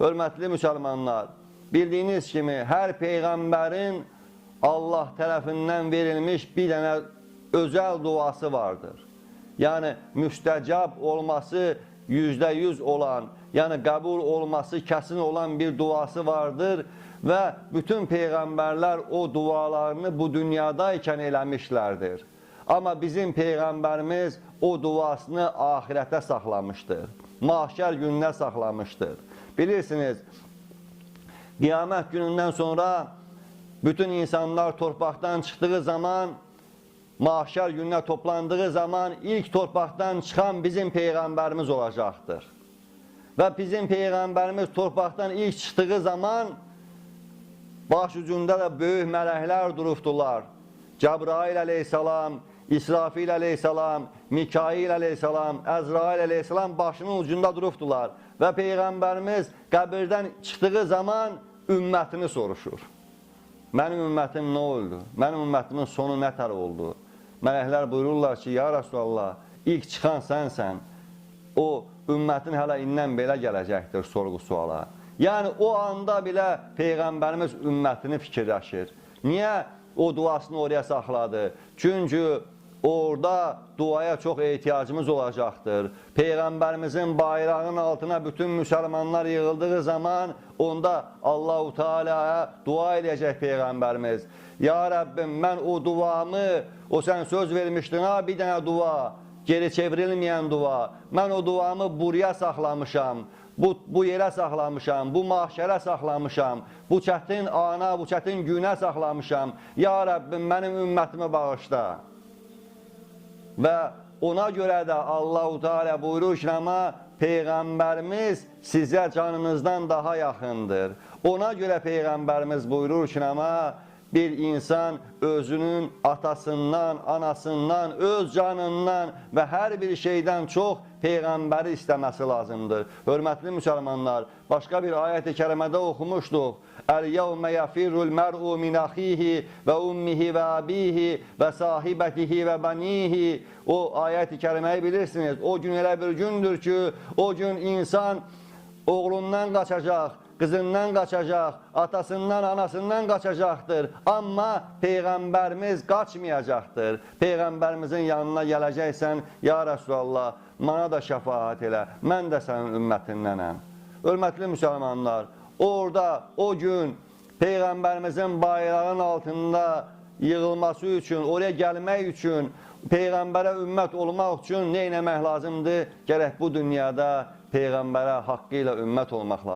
Hörmətli müsəlmanlar, bildiyiniz kimi hər peyğəmbərin Allah tərəfindən verilmiş bir dənə özəl duası vardır. Yəni, müstəcab olması %100 olan, yəni qəbul olması kəsin olan bir duası vardır və bütün peyğəmbərlər o dualarını bu dünyadaykən eləmişlərdir. Amma bizim peyğəmbərimiz o duasını ahirətə saxlamışdır, mahşər gününə saxlamışdır. Bilirsiniz, qiyamət günündən sonra bütün insanlar torpaqdan çıxdığı zaman, mahşər gününə toplandığı zaman ilk torpaqdan çıxan bizim peyğəmbərimiz olacaqdır. Və bizim peyğəmbərimiz torpaqdan ilk çıxdığı zaman baş ucunda da böyük mələklər durubdular. Cəbrail əleyhissalam, İsrafil əleyhissalam, Mikail əleyhissalam, Əzrail əleyhissalam başının ucunda durubdular. Və peyğəmbərimiz qəbirdən çıxdığı zaman ümmətini soruşur. Mənim ümmətim nə oldu? Mənim ümmətimin sonu nətər oldu? Mələklər buyururlar ki, ya Rasulallah, ilk çıxan sənsən, o ümmətin hələ indən belə gələcəkdir sorğu suala. Yəni, o anda belə Peyğəmbərimiz ümmətini fikirləşir. Niyə o duasını oraya saxladı? Çünki orada duaya çox ehtiyacımız olacaqdır. Peyğəmbərimizin bayrağının altına bütün müsəlmanlar yığıldığı zaman onda Allah-u Teala'ya dua edəcək Peyğəmbərimiz. Ya Rəbbim, mən o duamı, o sən söz vermişdin, ha, bir dənə dua, geri çevrilməyən dua, mən o duamı buraya saxlamışam, bu yerə saxlamışam, bu mahşərə saxlamışam, bu çətin ana, bu çətin günə saxlamışam. Ya Rəbbim, mənim ümmətimi bağışla. Və ona görə də Allah-u Teala buyurur ki, amma Peyğəmbərimiz sizə canınızdan daha yaxındır. Ona görə Peyğəmbərimiz buyurur ki, amma bir insan özünün atasından, anasından, öz canından və hər bir şeydən çox Peyğəmbəri istəməsi lazımdır. Hörmətli müsəlmanlar, başqa bir ayət-i kərimədə oxumuşduq. Əl-yevmə yəfirrul mər'u min əxihi və ummihi və əbihi və sahibətihi və bənihi. O ayət-i kəriməyi bilirsiniz. O gün elə bir gündür ki, o gün insan oğlundan qaçacaq, qızından qaçacaq, atasından, anasından qaçacaqdır. Amma Peyğəmbərimiz qaçmayacaqdır. Peyğəmbərimizin yanına gələcəksən, ya Rasulallah, mənə da şəfaət elə, mən də sənin ümmətindənəm. Hörmətli müsəlmanlar, orada o gün Peyğəmbərimizin bayrağının altında yığılması üçün, oraya gəlmək üçün, Peyğəmbərə ümmət olmaq üçün nə etmək lazımdır? Gərək bu dünyada Peyğəmbərə haqqı ilə ümmət olmaq lazımdır.